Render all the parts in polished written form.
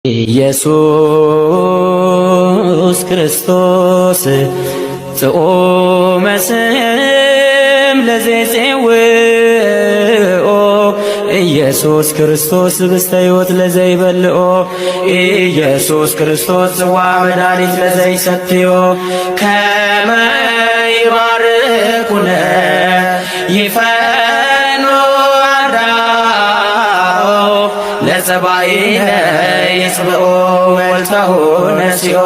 ኢየሱስ ክርስቶስ ጽኦመ ስም ለዘይጼውኦ ኢየሱስ ክርስቶስ ብስተ ሕይወት ለዘይበልኦ ኢየሱስ ክርስቶስ ጽዋ መድኃኒት ለዘይሰትዮ ከመ ይባርኩነ ይፈኖ አዳኦ ለጸባኢነ ይጽብኦ ወልተሁ ነሲኦ።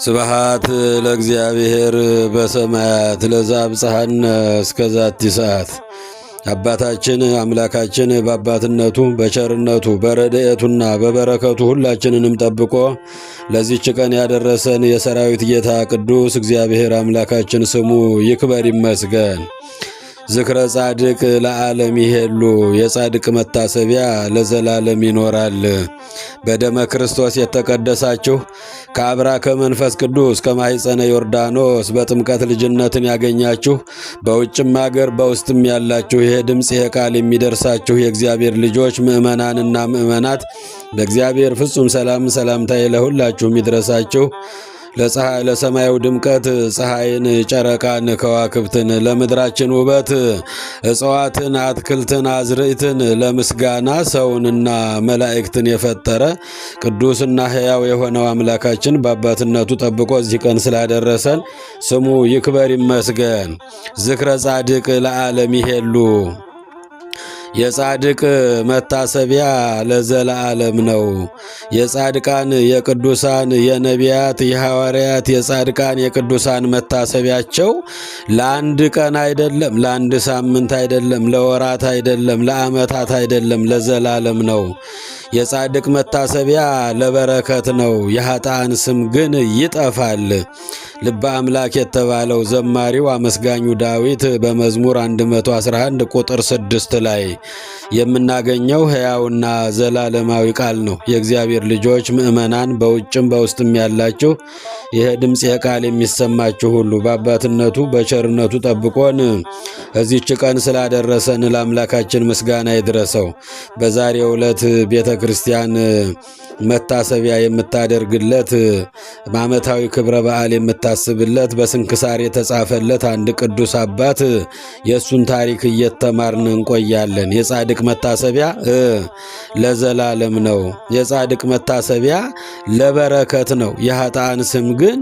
ስብሐት ለእግዚአብሔር በሰማያት ለዘአብጽሐነ እስከዛቲ ሰዓት። አባታችን አምላካችን በአባትነቱ በቸርነቱ በረድኤቱና በበረከቱ ሁላችንንም ጠብቆ ለዚህች ቀን ያደረሰን የሰራዊት ጌታ ቅዱስ እግዚአብሔር አምላካችን ስሙ ይክበር ይመስገን። ዝክረ ጻድቅ ለዓለም ይሄሉ፣ የጻድቅ መታሰቢያ ለዘላለም ይኖራል። በደመ ክርስቶስ የተቀደሳችሁ ከአብራከ መንፈስ ቅዱስ ከማኅፀነ ዮርዳኖስ በጥምቀት ልጅነትን ያገኛችሁ በውጭም አገር በውስጥም ያላችሁ ይሄ ድምፅ ይሄ ቃል የሚደርሳችሁ የእግዚአብሔር ልጆች ምእመናንና ምእመናት በእግዚአብሔር ፍጹም ሰላምታዬ ለሁላችሁም ይድረሳችሁ። ለፀሐይ ለሰማዩ ድምቀት ፀሐይን፣ ጨረቃን፣ ከዋክብትን ለምድራችን ውበት እጽዋትን፣ አትክልትን፣ አዝርዕትን ለምስጋና ሰውንና መላእክትን የፈጠረ ቅዱስና ሕያው የሆነው አምላካችን በአባትነቱ ጠብቆ እዚህ ቀን ስላደረሰን ስሙ ይክበር ይመስገን። ዝክረ ጻድቅ ለዓለም ይሄሉ፣ የጻድቅ መታሰቢያ ለዘላለም ነው። የጻድቃን የቅዱሳን የነቢያት የሐዋርያት የጻድቃን የቅዱሳን መታሰቢያቸው ለአንድ ቀን አይደለም፣ ለአንድ ሳምንት አይደለም፣ ለወራት አይደለም፣ ለዓመታት አይደለም፣ ለዘላለም ነው። የጻድቅ መታሰቢያ ለበረከት ነው። የኃጥአን ስም ግን ይጠፋል። ልበ አምላክ የተባለው ዘማሪው አመስጋኙ ዳዊት በመዝሙር 111 ቁጥር 6 ላይ የምናገኘው ሕያውና ዘላለማዊ ቃል ነው። የእግዚአብሔር ልጆች ምእመናን በውጭም በውስጥም ያላችሁ ይህ ድምፅ ቃል የሚሰማችሁ ሁሉ በአባትነቱ በቸርነቱ ጠብቆን እዚች ቀን ስላደረሰን ለአምላካችን ምስጋና ይድረሰው። በዛሬው ዕለት ቤተ ክርስቲያን መታሰቢያ የምታደርግለት ዓመታዊ ክብረ በዓል የምታስብለት በስንክሳር የተጻፈለት አንድ ቅዱስ አባት የእሱን ታሪክ እየተማርን እንቆያለን። የጻድቅ መታሰቢያ ለዘላለም ነው። የጻድቅ መታሰቢያ ለበረከት ነው። የኃጥአን ስም ግን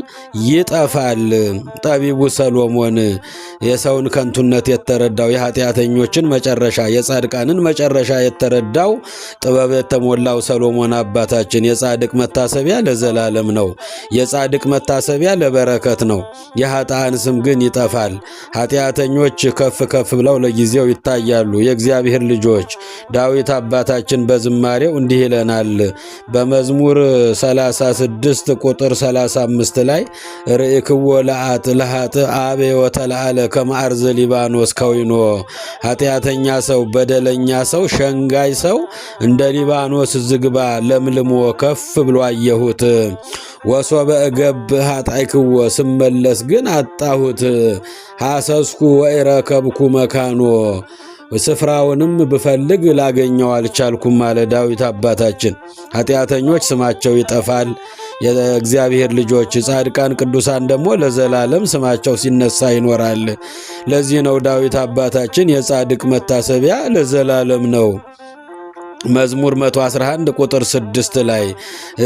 ይጠፋል። ጠቢቡ ሰሎሞን የሰውን ከንቱነት የተረዳው የኃጢአተኞችን መጨረሻ የጻድቃንን መጨረሻ የተረዳው ጥበብ የተሞላው ሰሎሞን አባታችን የጻድቅ መታሰቢያ ለዘላለም ነው። የጻድቅ መታሰቢያ ለበረከት ነው። የኃጥአን ስም ግን ይጠፋል። ኃጢአተኞች ከፍ ከፍ ብለው ለጊዜው ይታያሉ። የእግዚአብሔር ልጆች ዳዊት አባታችን በዝማሬው እንዲህ ይለናል። በመዝሙር 36 ቁጥር 35 ላይ ርኢክዎ ለኃጥእ አቤ ወተለዓለ ከመ አርዘ ሊባኖስ ከዊኖ። ኃጢአተኛ ሰው፣ በደለኛ ሰው፣ ሸንጋይ ሰው እንደ ሊባኖስ ዝግባ ለምልሞ ከፍ ብሎ አየሁት። ወሶበ እገብ ኃጣይክዎ፣ ስመለስ ግን አጣሁት። ሐሰስኩ ወኢረከብኩ መካኖ፣ ስፍራውንም ብፈልግ ላገኘው አልቻልኩም አለ ዳዊት አባታችን። ኃጢአተኞች ስማቸው ይጠፋል። የእግዚአብሔር ልጆች ጻድቃን ቅዱሳን ደግሞ ለዘላለም ስማቸው ሲነሳ ይኖራል። ለዚህ ነው ዳዊት አባታችን የጻድቅ መታሰቢያ ለዘላለም ነው። መዝሙር 111 ቁጥር 6 ላይ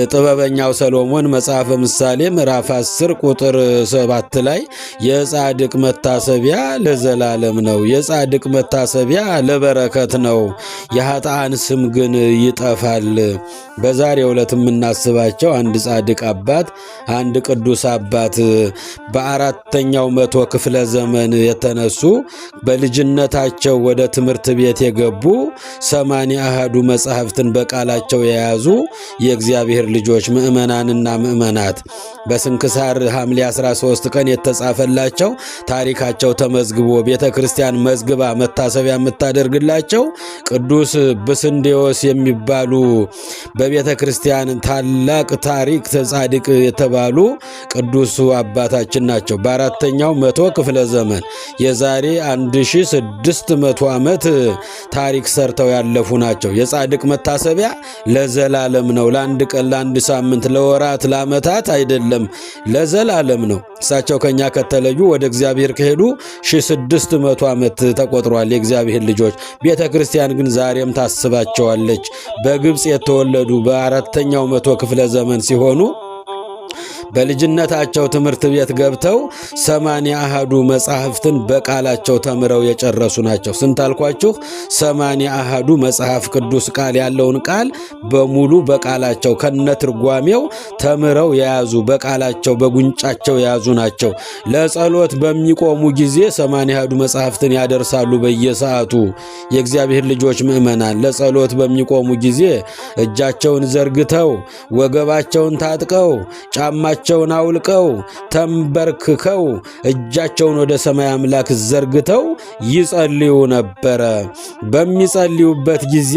ጥበበኛው ሰሎሞን መጽሐፈ ምሳሌ ምዕራፍ 10 ቁጥር 7 ላይ የጻድቅ መታሰቢያ ለዘላለም ነው። የጻድቅ መታሰቢያ ለበረከት ነው። የኃጥአን ስም ግን ይጠፋል። በዛሬው ዕለት የምናስባቸው አንድ ጻድቅ አባት፣ አንድ ቅዱስ አባት በአራተኛው መቶ ክፍለ ዘመን የተነሱ በልጅነታቸው ወደ ትምህርት ቤት የገቡ 80 አሃዱ መጻሕፍትን በቃላቸው የያዙ የእግዚአብሔር ልጆች ምእመናንና ምእመናት በስንክሳር ሐምሌ 13 ቀን የተጻፈላቸው ታሪካቸው ተመዝግቦ ቤተ ክርስቲያን መዝግባ መታሰቢያ የምታደርግላቸው ቅዱስ ብስንዴዎስ የሚባሉ በቤተ ክርስቲያን ታላቅ ታሪክ ጻድቅ የተባሉ ቅዱስ አባታችን ናቸው። በአራተኛው መቶ ክፍለ ዘመን የዛሬ 1600 ዓመት ታሪክ ሰርተው ያለፉ ናቸው። የጻድቅ መታሰቢያ ለዘላለም ነው። ለአንድ ቀን፣ ለአንድ ሳምንት፣ ለወራት፣ ለዓመታት አይደለም፣ ለዘላለም ነው። እሳቸው ከኛ ከተለዩ ወደ እግዚአብሔር ከሄዱ 1600 ዓመት ተቆጥሯል። የእግዚአብሔር ልጆች ቤተ ክርስቲያን ግን ዛሬም ታስባቸዋለች። በግብፅ የተወለዱ በ4ኛው መቶ ክፍለ ዘመን ሲሆኑ በልጅነታቸው ትምህርት ቤት ገብተው 81 መጻሕፍትን በቃላቸው ተምረው የጨረሱ ናቸው። ስንት አልኳችሁ? 81 መጽሐፍ ቅዱስ ቃል ያለውን ቃል በሙሉ በቃላቸው ከነትርጓሜው ተምረው የያዙ በቃላቸው በጉንጫቸው የያዙ ናቸው። ለጸሎት በሚቆሙ ጊዜ 81 መጽሐፍትን ያደርሳሉ በየሰዓቱ። የእግዚአብሔር ልጆች ምእመናን ለጸሎት በሚቆሙ ጊዜ እጃቸውን ዘርግተው ወገባቸውን ታጥቀው ጫማቸውን አውልቀው ተንበርክከው እጃቸውን ወደ ሰማይ አምላክ ዘርግተው ይጸልዩ ነበረ። በሚጸልዩበት ጊዜ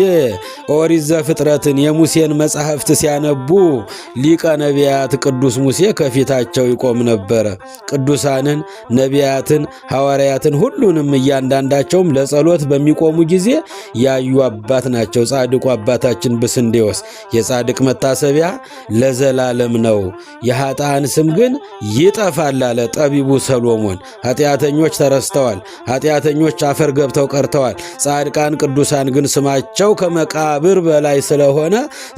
ኦሪት ዘፍጥረትን የሙሴን መጻሕፍት ሲያነቡ ሊቀ ነቢያት ቅዱስ ሙሴ ከፊታቸው ይቆም ነበረ። ቅዱሳንን ነቢያትን፣ ሐዋርያትን ሁሉንም እያንዳንዳቸውም ለጸሎት በሚቆሙ ጊዜ ያዩ አባት ናቸው። ጻድቁ አባታችን ብስንዴዎስ የጻድቅ መታሰቢያ ለዘላለም ነው፣ የኃጥአን ስም ግን ይጠፋል አለ ጠቢቡ ሰሎሞን። ኃጢአተኞች ተረስተዋል፣ ኃጢአተኞች አፈር ገብተው ቀርተዋል። ጻድቃን ቅዱሳን ግን ስማቸው ከመቃብር በላይ ስለሆነ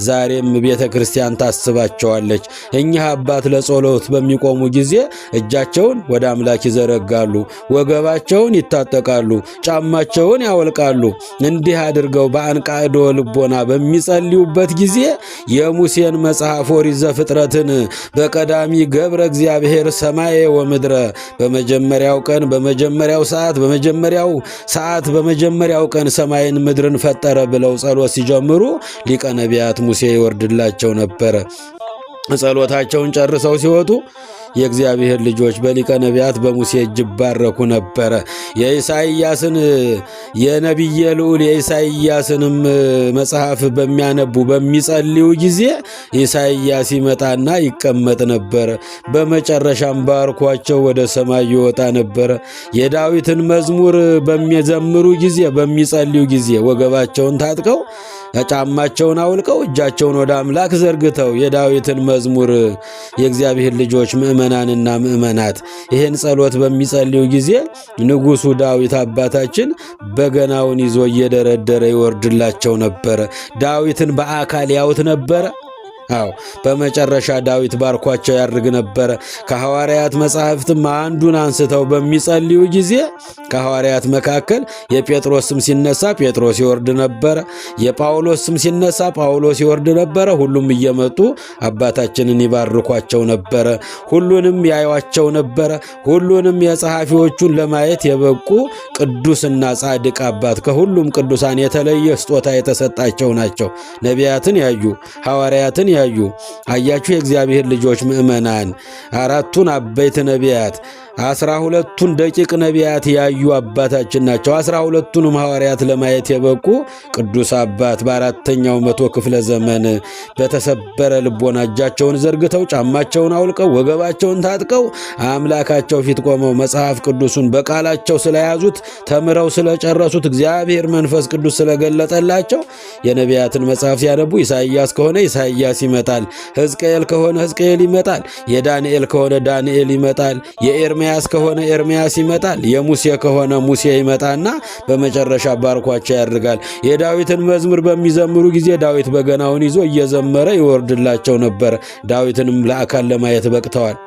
ዛሬም ቤተ ክርስቲያን ታስባቸዋለች። እኚህ አባት ለጸሎት በሚቆሙ ጊዜ እጃቸውን ወደ አምላክ ይዘረጋሉ፣ ወገባቸውን ይታጠቃሉ፣ ጫማቸውን ያወልቃሉ። እንዲህ አድርገው በአንቃዶ ልቦና በሚጸልዩበት ጊዜ የሙሴን መጽሐፍ ኦሪት ዘፍጥረትን በቀዳሚ ገብረ እግዚአብሔር ሰማየ ወምድረ በመጀመሪያው ቀን በመጀመሪያው ሰዓት በመጀመሪያው ቀን ሰማይን ምድርን ፈጠረ ብለው ጸሎት ሲጀምሩ ሊቀ ነቢያት ሙሴ ይወርድላቸው ነበረ። ጸሎታቸውን ጨርሰው ሲወጡ የእግዚአብሔር ልጆች በሊቀ ነቢያት በሙሴ እጅ ባረኩ ነበረ። የኢሳይያስን የነቢየ ልዑል የኢሳይያስንም መጽሐፍ በሚያነቡ በሚጸልዩ ጊዜ ኢሳይያስ ይመጣና ይቀመጥ ነበረ። በመጨረሻም ባርኳቸው ወደ ሰማይ ይወጣ ነበረ። የዳዊትን መዝሙር በሚዘምሩ ጊዜ በሚጸልዩ ጊዜ ወገባቸውን ታጥቀው ጫማቸውን አውልቀው እጃቸውን ወደ አምላክ ዘርግተው የዳዊትን መዝሙር የእግዚአብሔር ልጆች ምእመናንና ምእመናት ይህን ጸሎት በሚጸልዩ ጊዜ ንጉሡ ዳዊት አባታችን በገናውን ይዞ እየደረደረ ይወርድላቸው ነበረ። ዳዊትን በአካል ያዩት ነበረ። አዎ በመጨረሻ ዳዊት ባርኳቸው ያርግ ነበረ። ከሐዋርያት መጻሕፍትም አንዱን አንስተው በሚጸልዩ ጊዜ ከሐዋርያት መካከል የጴጥሮስ ስም ሲነሳ ጴጥሮስ ይወርድ ነበረ። የጳውሎስ ስም ሲነሳ ጳውሎስ ይወርድ ነበረ። ሁሉም እየመጡ አባታችንን ይባርኳቸው ነበረ። ሁሉንም ያዩዋቸው ነበረ። ሁሉንም የጸሐፊዎቹን ለማየት የበቁ ቅዱስና ጻድቅ አባት ከሁሉም ቅዱሳን የተለየ ስጦታ የተሰጣቸው ናቸው። ነቢያትን ያዩ ሐዋርያትን ያዩ አያችሁ። የእግዚአብሔር ልጆች ምእመናን 4ቱን አበይት ነቢያት 12ቱን ደቂቅ ነቢያት ያዩ አባታችን ናቸው። 12ቱንም ሐዋርያት ለማየት የበቁ ቅዱስ አባት በ4ኛው መቶ ክፍለ ዘመን በተሰበረ ልቦና እጃቸውን ዘርግተው ጫማቸውን አውልቀው ወገባቸውን ታጥቀው አምላካቸው ፊት ቆመው መጽሐፍ ቅዱሱን በቃላቸው ስለያዙት ተምረው ስለጨረሱት እግዚአብሔር መንፈስ ቅዱስ ስለገለጠላቸው የነቢያትን መጽሐፍ ሲያነቡ ኢሳይያስ ከሆነ ኢሳይያስ ይመጣል፣ ሕዝቅኤል ከሆነ ሕዝቅኤል ይመጣል፣ የዳንኤል ከሆነ ዳንኤል ይመጣል፣ የኤርምያስ ከሆነ ኤርምያስ ይመጣል፣ የሙሴ ከሆነ ሙሴ ይመጣና በመጨረሻ ባርኳቸው ያድርጋል። የዳዊትን መዝሙር በሚዘምሩ ጊዜ ዳዊት በገናውን ይዞ እየዘመረ ይወርድላቸው ነበር። ዳዊትንም ለአካል ለማየት በቅተዋል።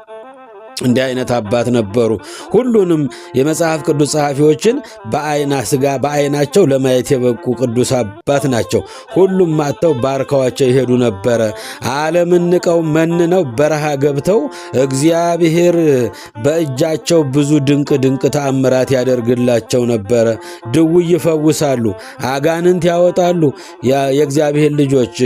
እንዲህ አይነት አባት ነበሩ። ሁሉንም የመጽሐፍ ቅዱስ ጸሐፊዎችን በአይና ስጋ በአይናቸው ለማየት የበቁ ቅዱስ አባት ናቸው። ሁሉም ማጥተው ባርከዋቸው ይሄዱ ነበረ። ዓለምን ንቀው መንነው በረሃ ገብተው እግዚአብሔር በእጃቸው ብዙ ድንቅ ድንቅ ተአምራት ያደርግላቸው ነበረ። ድውይ ይፈውሳሉ፣ አጋንንት ያወጣሉ። የእግዚአብሔር ልጆች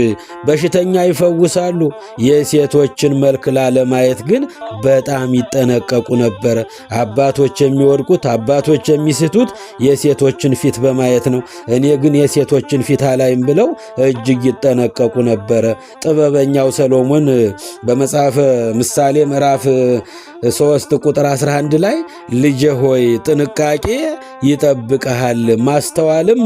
በሽተኛ ይፈውሳሉ። የሴቶችን መልክ ላለማየት ግን በጣም ይጠነቀቁ ነበረ። አባቶች የሚወድቁት አባቶች የሚስቱት የሴቶችን ፊት በማየት ነው። እኔ ግን የሴቶችን ፊት አላይም ብለው እጅግ ይጠነቀቁ ነበረ። ጥበበኛው ሰሎሞን በመጽሐፈ ምሳሌ ምዕራፍ 3 ቁጥር 11 ላይ ልጄ ሆይ ጥንቃቄ ይጠብቀሃል፣ ማስተዋልም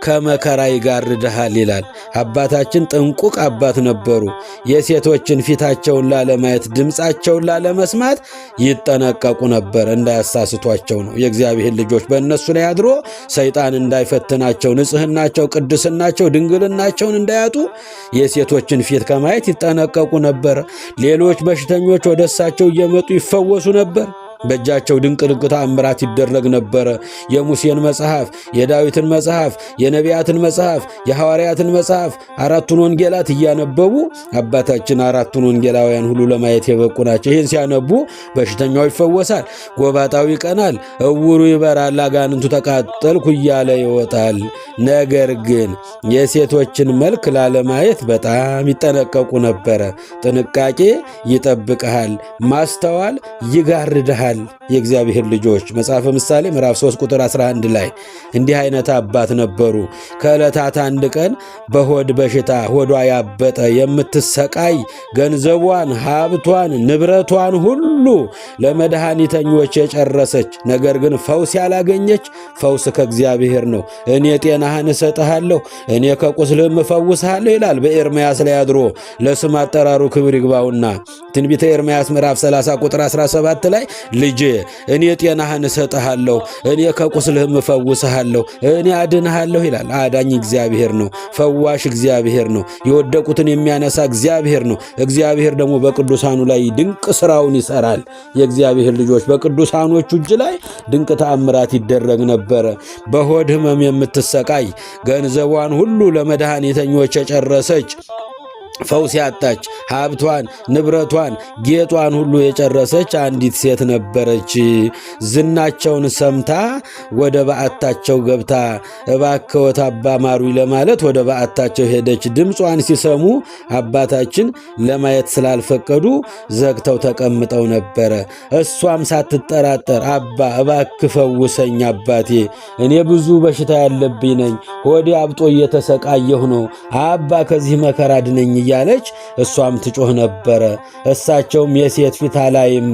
ከመከራ ይጋርድሃል ይላል። አባታችን ጥንቁቅ አባት ነበሩ። የሴቶችን ፊታቸውን ላለማየት፣ ድምፃቸውን ላለመስማት ይጠነቀቁ ነበር፣ እንዳያሳስቷቸው ነው። የእግዚአብሔር ልጆች በእነሱ ላይ አድሮ ሰይጣን እንዳይፈትናቸው፣ ንጽሕናቸው፣ ቅድስናቸው፣ ድንግልናቸውን እንዳያጡ የሴቶችን ፊት ከማየት ይጠነቀቁ ነበር። ሌሎች በሽተኞች ወደ እሳቸው እየመጡ ይፈወሱ ነበር። በእጃቸው ድንቅ ድንቅ ተአምራት ይደረግ ነበረ። የሙሴን መጽሐፍ፣ የዳዊትን መጽሐፍ፣ የነቢያትን መጽሐፍ፣ የሐዋርያትን መጽሐፍ፣ 4ቱን ወንጌላት እያነበቡ አባታችን 4ቱን ወንጌላውያን ሁሉ ለማየት የበቁ ናቸው። ይህን ሲያነቡ በሽተኛው ይፈወሳል፣ ጎባጣው ይቀናል፣ እውሩ ይበራል፣ አጋንንቱ ተቃጠልኩ እያለ ይወጣል። ነገር ግን የሴቶችን መልክ ላለማየት በጣም ይጠነቀቁ ነበረ። ጥንቃቄ ይጠብቅሃል፣ ማስተዋል ይጋርድሃል። የእግዚአብሔር ልጆች መጽሐፈ ምሳሌ ምዕራፍ 3 ቁጥር 11 ላይ እንዲህ አይነት አባት ነበሩ። ከዕለታት አንድ ቀን በሆድ በሽታ ሆዷ ያበጠ የምትሰቃይ ገንዘቧን፣ ሀብቷን፣ ንብረቷን ሁሉ ለመድኃኒተኞች የጨረሰች ነገር ግን ፈውስ ያላገኘች፣ ፈውስ ከእግዚአብሔር ነው። እኔ ጤናህን እሰጥሃለሁ፣ እኔ ከቁስልህም እፈውስሃለሁ ይላል በኤርምያስ ላይ አድሮ ለስም አጠራሩ ክብር ይግባውና ትንቢተ ኤርምያስ ምዕራፍ 30 ቁጥር 17 ላይ ልጄ እኔ ጤናህን እሰጥሃለሁ፣ እኔ ከቁስልህም እፈውስሃለሁ፣ እኔ አድንሃለሁ ይላል። አዳኝ እግዚአብሔር ነው። ፈዋሽ እግዚአብሔር ነው። የወደቁትን የሚያነሳ እግዚአብሔር ነው። እግዚአብሔር ደግሞ በቅዱሳኑ ላይ ድንቅ ስራውን ይሰራል። የእግዚአብሔር ልጆች በቅዱሳኖቹ እጅ ላይ ድንቅ ተአምራት ይደረግ ነበረ። በሆድ ህመም የምትሰቃይ ገንዘቧን ሁሉ ለመድኃኒተኞች የጨረሰች ፈውስ ያጣች ሀብቷን፣ ንብረቷን፣ ጌጧን ሁሉ የጨረሰች አንዲት ሴት ነበረች። ዝናቸውን ሰምታ ወደ በዓታቸው ገብታ እባክዎት አባ ማሩኝ ለማለት ወደ በዓታቸው ሄደች። ድምጿን ሲሰሙ አባታችን ለማየት ስላልፈቀዱ ዘግተው ተቀምጠው ነበረ። እሷም ሳትጠራጠር አባ እባክህ ፈውሰኝ አባቴ፣ እኔ ብዙ በሽታ ያለብኝ ነኝ፣ ሆዴ አብጦ እየተሰቃየሁ ነው፣ አባ ከዚህ መከራ አድነኝ እያለች እሷም ትጮህ ነበረ። እሳቸውም የሴት ፊት አላይም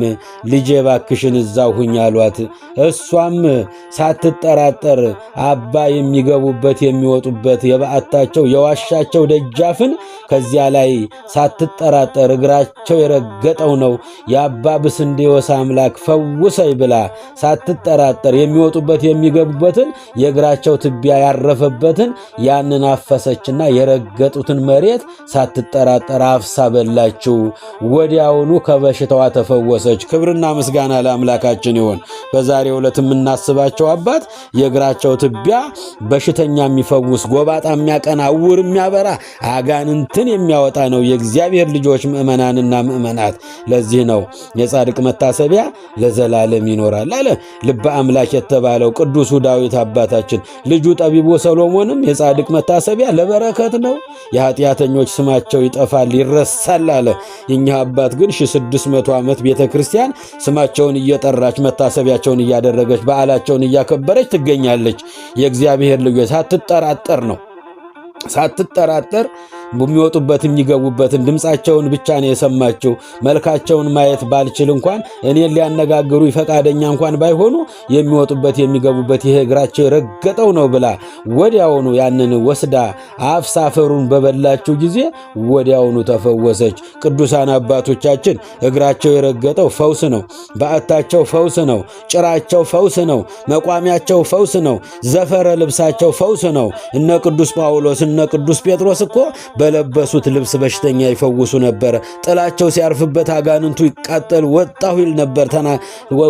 ልጄ ባክሽን እዛው ሁኝ አሏት። እሷም ሳትጠራጠር አባ የሚገቡበት የሚወጡበት የበዓታቸው የዋሻቸው ደጃፍን ከዚያ ላይ ሳትጠራጠር እግራቸው የረገጠው ነው የአባ ብስንዴዎስ አምላክ ፈውሰይ ብላ ሳትጠራጠር የሚወጡበት የሚገቡበትን የእግራቸው ትቢያ ያረፈበትን ያንን አፈሰችና የረገጡትን መሬት ሳትጠራጠር አፍሳ በላችው። ወዲያውኑ ከበሽታዋ ተፈወሰች። ክብርና ምስጋና ለአምላካችን ይሁን። በዛሬው ዕለት የምናስባቸው አባት የእግራቸው ትቢያ በሽተኛ የሚፈውስ፣ ጎባጣ የሚያቀና፣ ዕውር የሚያበራ፣ አጋንንትን የሚያወጣ ነው። የእግዚአብሔር ልጆች ምእመናንና ምእመናት ለዚህ ነው የጻድቅ መታሰቢያ ለዘላለም ይኖራል አለ ልበ አምላክ የተባለው ቅዱሱ ዳዊት አባታችን። ልጁ ጠቢቡ ሰሎሞንም የጻድቅ መታሰቢያ ለበረከት ነው፣ የኃጢአተኞች ስማቸው ይጠፋል ይረሳል አለ። የኛ አባት ግን 1600 ዓመት ቤተ ክርስቲያን ስማቸውን እየጠራች መታሰቢያቸውን እያደረገች በዓላቸውን እያከበረች ትገኛለች። የእግዚአብሔር ልጆች ሳትጠራጠር ነው፣ ሳትጠራጠር የሚወጡበት የሚገቡበትን ድምፃቸውን ብቻ ነው የሰማችው። መልካቸውን ማየት ባልችል እንኳን እኔን ሊያነጋግሩ ፈቃደኛ እንኳን ባይሆኑ የሚወጡበት የሚገቡበት ይሄ እግራቸው የረገጠው ነው ብላ ወዲያውኑ ያንን ወስዳ አፍሳ አፈሩን በበላችው ጊዜ ወዲያውኑ ተፈወሰች። ቅዱሳን አባቶቻችን እግራቸው የረገጠው ፈውስ ነው፣ በዓታቸው ፈውስ ነው፣ ጭራቸው ፈውስ ነው፣ መቋሚያቸው ፈውስ ነው፣ ዘፈረ ልብሳቸው ፈውስ ነው። እነ ቅዱስ ጳውሎስ እነ ቅዱስ ጴጥሮስ እኮ በለበሱት ልብስ በሽተኛ ይፈውሱ ነበር። ጥላቸው ሲያርፍበት አጋንንቱ ይቃጠል ወጣሁ ይል ነበር።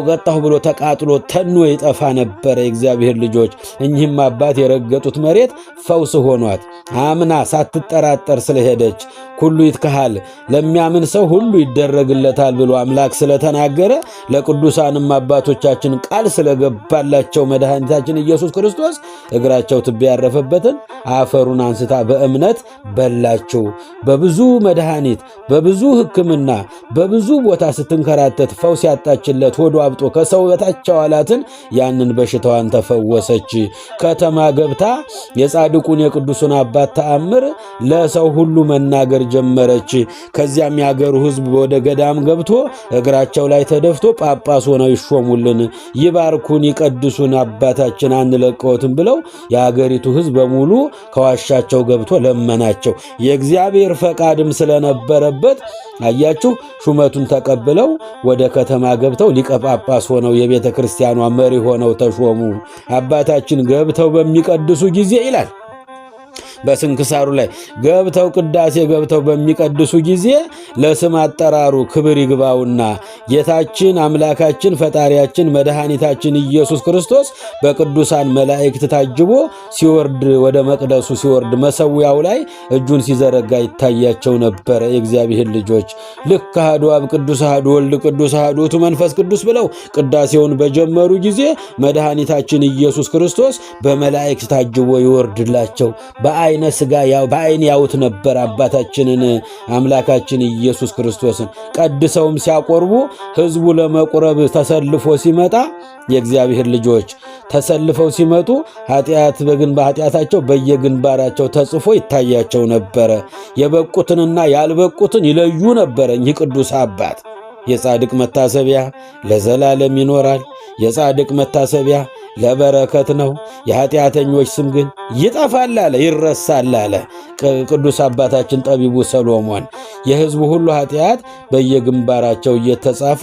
ወጣሁ ብሎ ተቃጥሎ ተኖ ይጠፋ ነበር። የእግዚአብሔር ልጆች እኚህም አባት የረገጡት መሬት ፈውስ ሆኗት አምና ሳትጠራጠር ስለሄደች ሁሉ ይትከሃል ለሚያምን ሰው ሁሉ ይደረግለታል ብሎ አምላክ ስለተናገረ ለቅዱሳንም አባቶቻችን ቃል ስለገባላቸው መድኃኒታችን ኢየሱስ ክርስቶስ እግራቸው ትቢያ ያረፈበትን አፈሩን አንስታ በእምነት በላቸው። በብዙ መድኃኒት በብዙ ሕክምና በብዙ ቦታ ስትንከራተት ፈውስ ያጣችለት ሆዶ አብጦ ከሰው በታች ዋላትን ያንን በሽታዋን ተፈወሰች። ከተማ ገብታ የጻድቁን የቅዱሱን አባት ተአምር ለሰው ሁሉ መናገር ጀመረች። ከዚያም የአገሩ ሕዝብ ወደ ገዳም ገብቶ እግራቸው ላይ ተደፍቶ ጳጳስ ሆነው ይሾሙልን፣ ይባርኩን፣ ይቀድሱን፣ አባታችን አንለቀዎትም ብለው የአገሪቱ ሕዝብ በሙሉ ከዋሻቸው ገብቶ ለመናቸው። የእግዚአብሔር ፈቃድም ስለነበረበት አያችሁ ሹመቱን ተቀብለው ወደ ከተማ ገብተው ሊቀ ጳጳስ ሆነው የቤተ ክርስቲያኗ መሪ ሆነው ተሾሙ። አባታችን ገብተው በሚቀድሱ ጊዜ ይላል በስንክሳሩ ላይ ገብተው ቅዳሴ ገብተው በሚቀድሱ ጊዜ ለስም አጠራሩ ክብር ይግባውና ጌታችን አምላካችን ፈጣሪያችን መድኃኒታችን ኢየሱስ ክርስቶስ በቅዱሳን መላእክት ታጅቦ ሲወርድ ወደ መቅደሱ ሲወርድ መሰዊያው ላይ እጁን ሲዘረጋ ይታያቸው ነበረ። የእግዚአብሔር ልጆች ልክ አሐዱ አብ ቅዱስ አሐዱ ወልድ ቅዱስ አሐዱ ውእቱ መንፈስ ቅዱስ ብለው ቅዳሴውን በጀመሩ ጊዜ መድኃኒታችን ኢየሱስ ክርስቶስ በመላእክት ታጅቦ ይወርድላቸው በአይነ ሥጋ በአይን ያዩት ነበር አባታችንን አምላካችን ኢየሱስ ክርስቶስን። ቀድሰውም ሲያቆርቡ ሕዝቡ ለመቁረብ ተሰልፎ ሲመጣ የእግዚአብሔር ልጆች ተሰልፈው ሲመጡ ኃጢአታቸው በየግንባራቸው ተጽፎ ይታያቸው ነበረ። የበቁትንና ያልበቁትን ይለዩ ነበረ። ይህ ቅዱስ አባት የጻድቅ መታሰቢያ ለዘላለም ይኖራል። የጻድቅ መታሰቢያ ለበረከት ነው። የኃጢአተኞች ስም ግን ይጠፋል አለ፣ ይረሳል አለ ቅዱስ አባታችን ጠቢቡ ሰሎሞን። የሕዝቡ ሁሉ ኃጢአት በየግንባራቸው እየተጻፈ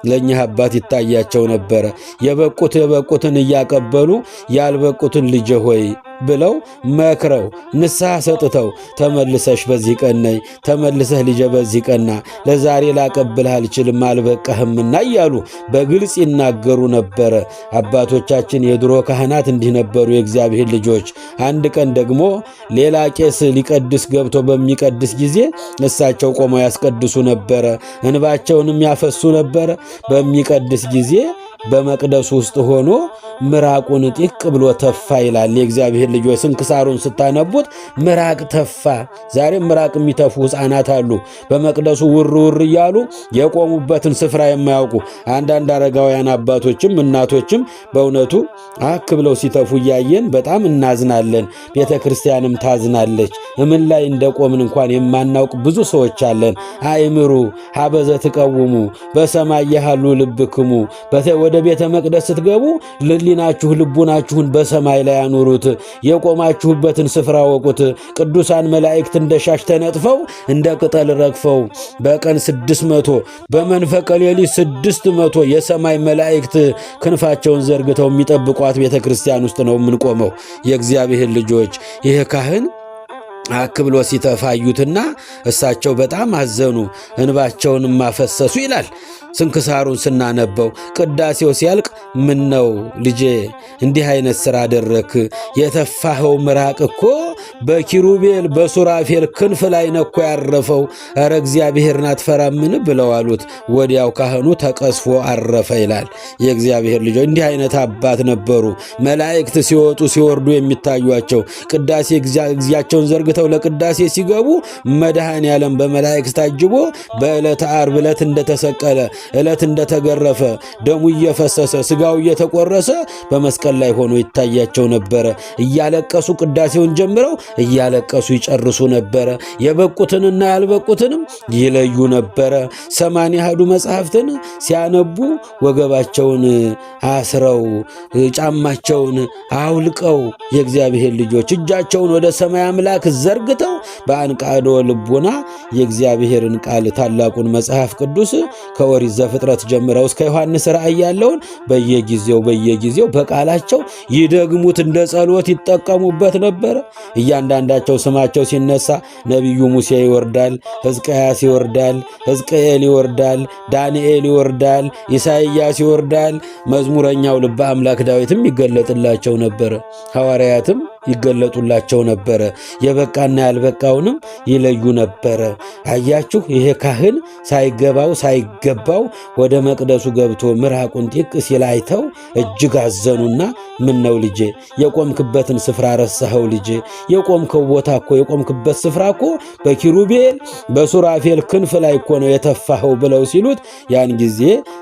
ለእኚህ አባት ይታያቸው ነበረ። የበቁትን እያቀበሉ ያልበቁትን ልጄ ሆይ ብለው መክረው ንስሐ ሰጥተው ተመልሰሽ በዚህ ቀን ነይ፣ ተመልሰህ ልጄ በዚህ ቀና፣ ለዛሬ ላቀብልህ አልችልም አልበቃህምና እያሉ በግልጽ ይናገሩ ነበረ። አባቶቻችን የድሮ ካህናት እንዲህ ነበሩ የእግዚአብሔር ልጆች። አንድ ቀን ደግሞ ሌላ ቄስ ሊቀድስ ገብቶ በሚቀድስ ጊዜ እሳቸው ቆመው ያስቀድሱ ነበረ፣ እንባቸውንም ያፈሱ ነበረ። በሚቀድስ ጊዜ በመቅደሱ ውስጥ ሆኖ ምራቁን ጢቅ ብሎ ተፋ ይላል። የእግዚአብሔር ልጆች ስንክሳሩን ስታነቡት ምራቅ ተፋ። ዛሬም ምራቅ የሚተፉ ሕፃናት አሉ። በመቅደሱ ውር ውር እያሉ የቆሙበትን ስፍራ የማያውቁ አንዳንድ አረጋውያን አባቶችም እናቶችም በእውነቱ አክ ብለው ሲተፉ እያየን በጣም እናዝናለን። ቤተ ክርስቲያንም ታዝናለች። እምን ላይ እንደቆምን እንኳን የማናውቅ ብዙ ሰዎች አለን። አእምሩ ሀበዘ ትቀውሙ በሰማይ ያሉ ልብክሙ። ወደ ቤተ መቅደስ ስትገቡ ልሊናችሁ ልቡናችሁን በሰማይ ላይ አኑሩት። የቆማችሁበትን ስፍራ ወቁት። ቅዱሳን መላእክት እንደ ሻሽ ተነጥፈው እንደ ቅጠል ረግፈው በቀን 600 በመንፈቀ ሌሊት 600 የሰማይ መላእክት ክንፋቸውን ዘርግተው የሚጠብቋት ቤተ ክርስቲያን ውስጥ ነው የምንቆመው። የእግዚአብሔር ልጆች ይህ ካህን አክብሎ ሲተፋዩትና እሳቸው በጣም አዘኑ፣ እንባቸውን ማፈሰሱ ይላል ስንክሳሩን ስናነበው። ቅዳሴው ሲያልቅ ምን ነው ልጄ እንዲህ አይነት ሥራ አደረክ? የተፋኸው ምራቅ እኮ በኪሩቤል በሱራፌል ክንፍ ላይ ነኮ ያረፈው። ኧረ እግዚአብሔርን አትፈራምን ብለው አሉት። ወዲያው ካህኑ ተቀስፎ አረፈ ይላል። የእግዚአብሔር ልጆች እንዲህ አይነት አባት ነበሩ። መላእክት ሲወጡ ሲወርዱ የሚታዩቸው ቅዳሴ ጊዜያቸውን ዘርግተው ለቅዳሴ ሲገቡ መድኃኔ ዓለም በመላእክት ታጅቦ በዕለተ ዓርብ ዕለት እንደተሰቀለ ዕለት እንደተገረፈ ደሙ እየፈሰሰ ስጋው እየተቆረሰ በመስቀል ላይ ሆኖ ይታያቸው ነበረ። እያለቀሱ ቅዳሴውን ጀምረው እያለቀሱ ይጨርሱ ነበረ። የበቁትንና ያልበቁትንም ይለዩ ነበረ። 80 መጽሐፍትን ሲያነቡ ወገባቸውን አስረው ጫማቸውን አውልቀው የእግዚአብሔር ልጆች እጃቸውን ወደ ሰማይ አምላክ ዘርግተው በአንቃዶ ልቡና የእግዚአብሔርን ቃል ታላቁን መጽሐፍ ቅዱስ ከኦሪት ዘፍጥረት ጀምረው እስከ ዮሐንስ ራእይ ያለውን በየጊዜው በቃላቸው ይደግሙት እንደ ጸሎት ይጠቀሙበት ነበረ። እያንዳንዳቸው ስማቸው ሲነሳ ነቢዩ ሙሴ ይወርዳል፣ ሕዝቅያስ ይወርዳል፣ ሕዝቅኤል ይወርዳል፣ ዳንኤል ይወርዳል፣ ኢሳይያስ ይወርዳል። መዝሙረኛው ልበ አምላክ ዳዊትም ይገለጥላቸው ነበረ። ሐዋርያትም ይገለጡላቸው ነበረ። የበቃና ያልበቃውንም ይለዩ ነበረ። አያችሁ፣ ይሄ ካህን ሳይገባው ወደ መቅደሱ ገብቶ ምራቁን ጢቅ ሲል አይተው እጅግ አዘኑና ምን ነው ልጄ የቆምክበትን ስፍራ ረሳኸው? ልጄ የቆምከው ቦታ እኮ የቆምክበት ስፍራ እኮ በኪሩቤል በሱራፌል ክንፍ ላይ እኮ ነው የተፋኸው ብለው ሲሉት ያን ጊዜ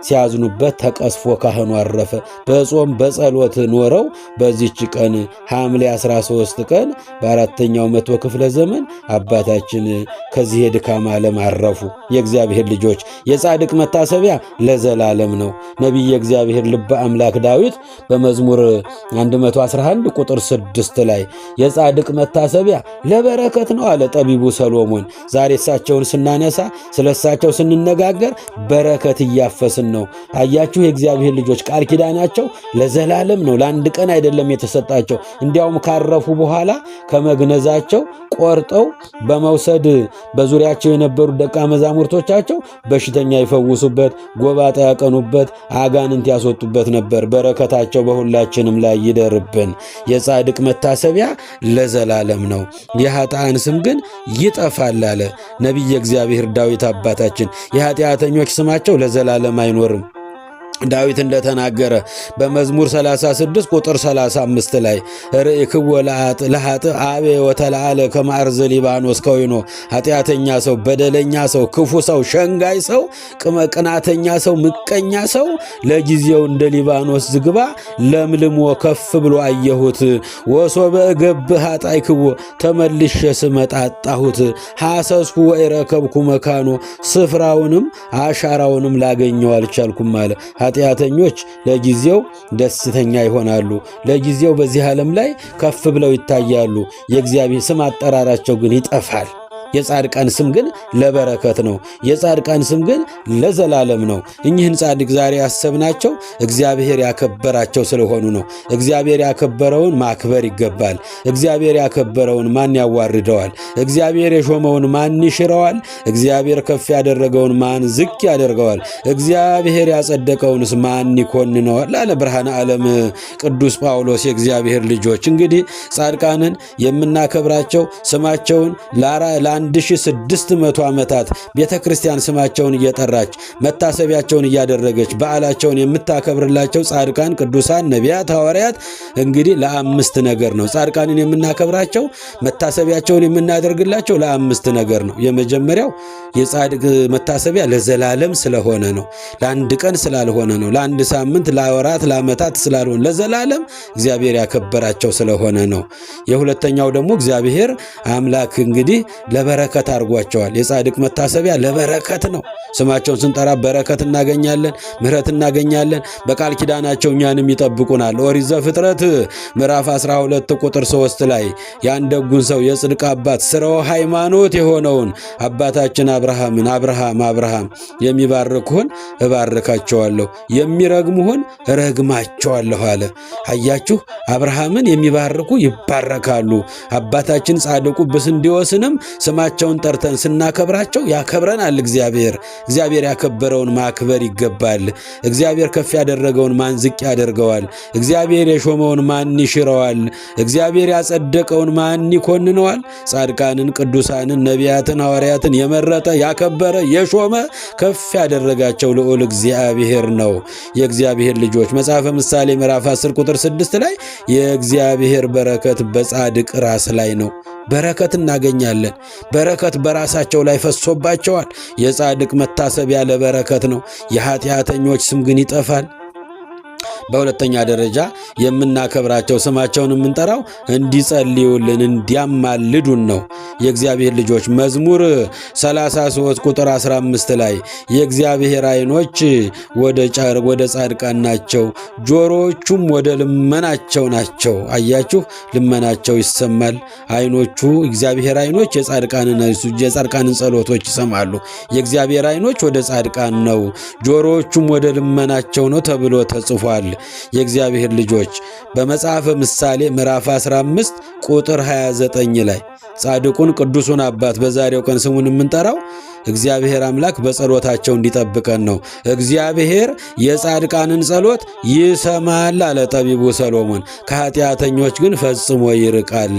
ሲያዝኑበት ተቀስፎ ካህኑ አረፈ። በጾም በጸሎት ኖረው በዚች ቀን ሐምሌ 13 ቀን በ4ኛው መቶ ክፍለ ዘመን አባታችን ከዚህ የድካም ዓለም አረፉ። የእግዚአብሔር ልጆች የጻድቅ መታሰቢያ ለዘላለም ነው። ነቢየ እግዚአብሔር ልበ አምላክ ዳዊት በመዝሙር 111 ቁጥር 6 ላይ የጻድቅ መታሰቢያ ለበረከት ነው አለ ጠቢቡ ሰሎሞን። ዛሬ እሳቸውን ስናነሳ ስለ እሳቸው ስንነጋገር በረከት እያፈስን ነው። አያችሁ የእግዚአብሔር ልጆች ቃል ኪዳናቸው ለዘላለም ነው። ለአንድ ቀን አይደለም የተሰጣቸው። እንዲያውም ካረፉ በኋላ ከመግነዛቸው ቆርጠው በመውሰድ በዙሪያቸው የነበሩ ደቀ መዛሙርቶቻቸው በሽተኛ ይፈውሱበት፣ ጎባጣ ያቀኑበት፣ አጋንንት ያስወጡበት ነበር። በረከታቸው በሁላችንም ላይ ይደርብን። የጻድቅ መታሰቢያ ለዘላለም ነው፣ የኃጥአን ስም ግን ይጠፋል አለ ነቢየ እግዚአብሔር ዳዊት አባታችን። የኃጢአተኞች ስማቸው ለዘላለም አይኖርም። ዳዊት እንደተናገረ በመዝሙር 36 ቁጥር 35 ላይ ርእይክዎ ለኃጥእ አቤ ወተለዓለ ከመ አርዘ ሊባኖስ ከወይኖ። ኃጢአተኛ ሰው፣ በደለኛ ሰው፣ ክፉ ሰው፣ ሸንጋይ ሰው፣ ቅናተኛ ሰው፣ ምቀኛ ሰው ለጊዜው እንደ ሊባኖስ ዝግባ ለምልሞ ከፍ ብሎ አየሁት። ወሶበ እገብእ ኃጣይክዎ ተመልሼ ስመጣ አጣሁት። ሐሰስኩ ወኢረከብኩ መካኖ ስፍራውንም አሻራውንም ላገኘው አልቻልኩም አለ። ኃጢአተኞች ለጊዜው ደስተኛ ይሆናሉ። ለጊዜው በዚህ ዓለም ላይ ከፍ ብለው ይታያሉ። የእግዚአብሔር ስም አጠራራቸው ግን ይጠፋል። የጻድቃን ስም ግን ለበረከት ነው። የጻድቃን ስም ግን ለዘላለም ነው። እኚህን ጻድቅ ዛሬ ያሰብናቸው እግዚአብሔር ያከበራቸው ስለሆኑ ነው። እግዚአብሔር ያከበረውን ማክበር ይገባል። እግዚአብሔር ያከበረውን ማን ያዋርደዋል? እግዚአብሔር የሾመውን ማን ይሽረዋል? እግዚአብሔር ከፍ ያደረገውን ማን ዝቅ ያደርገዋል? እግዚአብሔር ያጸደቀውንስ ማን ይኮንነዋል? አለ ብርሃነ ዓለም ቅዱስ ጳውሎስ። የእግዚአብሔር ልጆች እንግዲህ ጻድቃንን የምናከብራቸው ስማቸውን 1600 ዓመታት ቤተ ክርስቲያን ስማቸውን እየጠራች መታሰቢያቸውን እያደረገች በዓላቸውን የምታከብርላቸው ጻድቃን፣ ቅዱሳን፣ ነቢያት፣ ሐዋርያት እንግዲህ ለአምስት ነገር ነው። ጻድቃንን የምናከብራቸው መታሰቢያቸውን የምናደርግላቸው ለአምስት ነገር ነው። የመጀመሪያው የጻድቅ መታሰቢያ ለዘላለም ስለሆነ ነው። ለአንድ ቀን ስላልሆነ ነው። ለአንድ ሳምንት፣ ለወራት፣ ለዓመታት ስላልሆነ ለዘላለም እግዚአብሔር ያከበራቸው ስለሆነ ነው። የሁለተኛው ደግሞ እግዚአብሔር አምላክ እንግዲህ ለበረከት አድርጓቸዋል። የጻድቅ መታሰቢያ ለበረከት ነው። ስማቸውን ስንጠራ በረከት እናገኛለን፣ ምሕረት እናገኛለን። በቃል ኪዳናቸው እኛንም ይጠብቁናል። ኦሪት ዘፍጥረት ምዕራፍ 12 ቁጥር 3 ላይ ያን ደጉን ሰው የጽድቅ አባት ስራው ሃይማኖት የሆነውን አባታችን አብርሃም የሚባርኩህን እባርካቸዋለሁ፣ የሚረግሙህን እረግማቸዋለሁ አለ። አያችሁ፣ አብርሃምን የሚባርኩ ይባረካሉ። አባታችን ጻድቁ ብስንዲዎስንም ስማቸውን ጠርተን ስናከብራቸው ያከብረናል እግዚአብሔር። እግዚአብሔር ያከበረውን ማክበር ይገባል። እግዚአብሔር ከፍ ያደረገውን ማን ዝቅ ያደርገዋል? እግዚአብሔር የሾመውን ማን ይሽረዋል? እግዚአብሔር ያጸደቀውን ማን ይኮንነዋል? ጻድቃንን፣ ቅዱሳንን፣ ነቢያትን፣ ሐዋርያትን የመረጠ ያከበረ የሾመ ከፍ ያደረጋቸው ልዑል እግዚአብሔር ነው። የእግዚአብሔር ልጆች መጽሐፈ ምሳሌ ምዕራፍ 10 ቁጥር 6 ላይ የእግዚአብሔር በረከት በጻድቅ ራስ ላይ ነው። በረከት እናገኛለን። በረከት በራሳቸው ላይ ፈሶባቸዋል። የጻድቅ መታሰቢያ ለበረከት ነው። የኃጢአተኞች ስም ግን ይጠፋል። በሁለተኛ ደረጃ የምናከብራቸው ስማቸውን የምንጠራው እንዲጸልዩልን እንዲያማልዱን ነው። የእግዚአብሔር ልጆች መዝሙር 33 ቁጥር 15 ላይ የእግዚአብሔር ዓይኖች ወደ ጻድቃን ናቸው፣ ጆሮዎቹም ወደ ልመናቸው ናቸው። አያችሁ፣ ልመናቸው ይሰማል። ዓይኖቹ እግዚአብሔር ዓይኖች የጻድቃንን ጸሎቶች ይሰማሉ። የእግዚአብሔር ዓይኖች ወደ ጻድቃን ነው፣ ጆሮዎቹም ወደ ልመናቸው ነው ተብሎ ተጽፏል። የእግዚአብሔር ልጆች በመጽሐፈ ምሳሌ ምዕራፍ 15 ቁጥር 29 ላይ ጻድቁን ቅዱሱን አባት በዛሬው ቀን ስሙን የምንጠራው እግዚአብሔር አምላክ በጸሎታቸው እንዲጠብቀን ነው። እግዚአብሔር የጻድቃንን ጸሎት ይሰማል አለ ጠቢቡ ሰሎሞን። ከኃጢአተኞች ግን ፈጽሞ ይርቃል።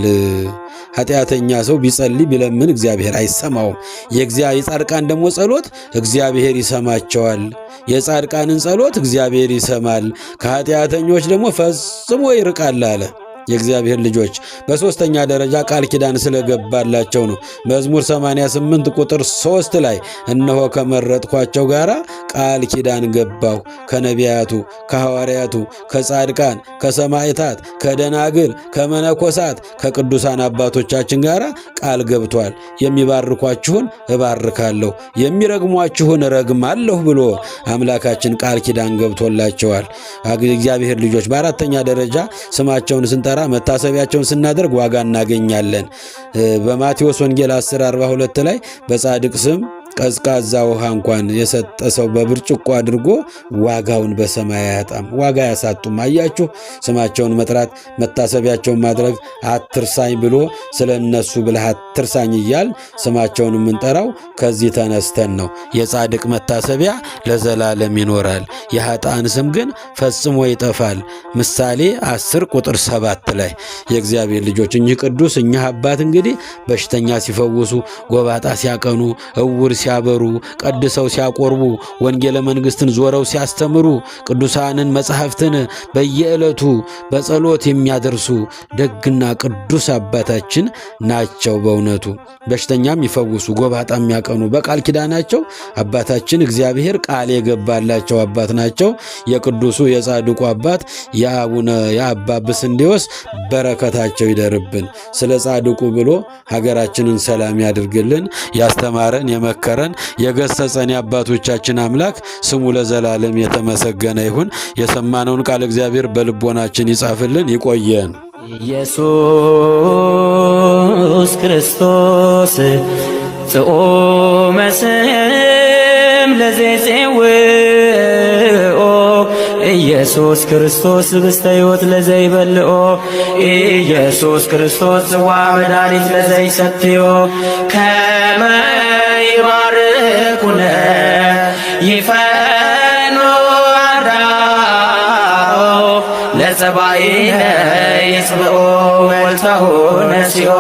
ኃጢአተኛ ሰው ቢጸልይ ቢለምን እግዚአብሔር አይሰማውም። የጻድቃን ደግሞ ጸሎት እግዚአብሔር ይሰማቸዋል። የጻድቃንን ጸሎት እግዚአብሔር ይሰማል፣ ከኃጢአተኞች ደግሞ ፈጽሞ ይርቃል አለ። የእግዚአብሔር ልጆች። በሦስተኛ ደረጃ ቃል ኪዳን ስለገባላቸው ነው። መዝሙር 88 ቁጥር 3 ላይ እነሆ ከመረጥኳቸው ጋር ቃል ኪዳን ገባሁ፣ ከነቢያቱ፣ ከሐዋርያቱ፣ ከጻድቃን፣ ከሰማዕታት፣ ከደናግል፣ ከመነኮሳት፣ ከቅዱሳን አባቶቻችን ጋር ቃል ገብቷል። የሚባርኳችሁን እባርካለሁ፣ የሚረግሟችሁን እረግማለሁ ብሎ አምላካችን ቃል ኪዳን ገብቶላቸዋል። እግዚአብሔር ልጆች በአራተኛ ደረጃ ስማቸውን ስንጠራ መታሰቢያቸውን ስናደርግ ዋጋ እናገኛለን። በማቴዎስ ወንጌል 10:42 ላይ በጻድቅ ስም ቀዝቃዛ ውሃ እንኳን የሰጠ ሰው በብርጭቆ አድርጎ ዋጋውን በሰማይ አያጣም። ዋጋ ያሳጡም። አያችሁ፣ ስማቸውን መጥራት መታሰቢያቸውን ማድረግ አትርሳኝ ብሎ ስለ እነሱ ብለህ አትርሳኝ እያል ስማቸውን የምንጠራው ከዚህ ተነስተን ነው። የጻድቅ መታሰቢያ ለዘላለም ይኖራል፣ የኃጥአን ስም ግን ፈጽሞ ይጠፋል። ምሳሌ 10 ቁጥር 7 ላይ የእግዚአብሔር ልጆች እኚህ ቅዱስ እኚህ አባት እንግዲህ በሽተኛ ሲፈውሱ፣ ጎባጣ ሲያቀኑ፣ እውር ሲያበሩ፣ ቀድሰው ሲያቆርቡ፣ ወንጌለ መንግሥትን ዞረው ሲያስተምሩ፣ ቅዱሳንን መጻሕፍትን በየዕለቱ በጸሎት የሚያደርሱ ደግና ቅዱስ አባታችን ናቸው። በእውነቱ በሽተኛም ይፈውሱ፣ ጎባጣም ያቀኑ በቃል ኪዳናቸው አባታችን እግዚአብሔር ቃል የገባላቸው አባት ናቸው። የቅዱሱ የጻድቁ አባት የአባ ብስንዴዎስ በረከታቸው ይደርብን። ስለ ጻድቁ ብሎ ሀገራችንን ሰላም ያድርግልን። ያስተማረን የመከረን የገሰጸን የአባቶቻችን አምላክ ስሙ ለዘላለም የተመሰገነ ይሁን። የሰማነውን ቃል እግዚአብሔር በልቦናችን ይጻፍልን። ይቆየን። ኢየሱስ ክርስቶስ ጽኦመ ስም ለዘይጼውኦ ኢየሱስ ክርስቶስ ህብስተ ሕይወት ለዘይበልኦ ኢየሱስ ክርስቶስ ጽዋ መድኃኒት ለዘይሰትዮ ከመ ይባርኩነ ይፈኑ አርዳኦ ለጸባኢነ ይጽብኦ ወልተሁ ነሲኦ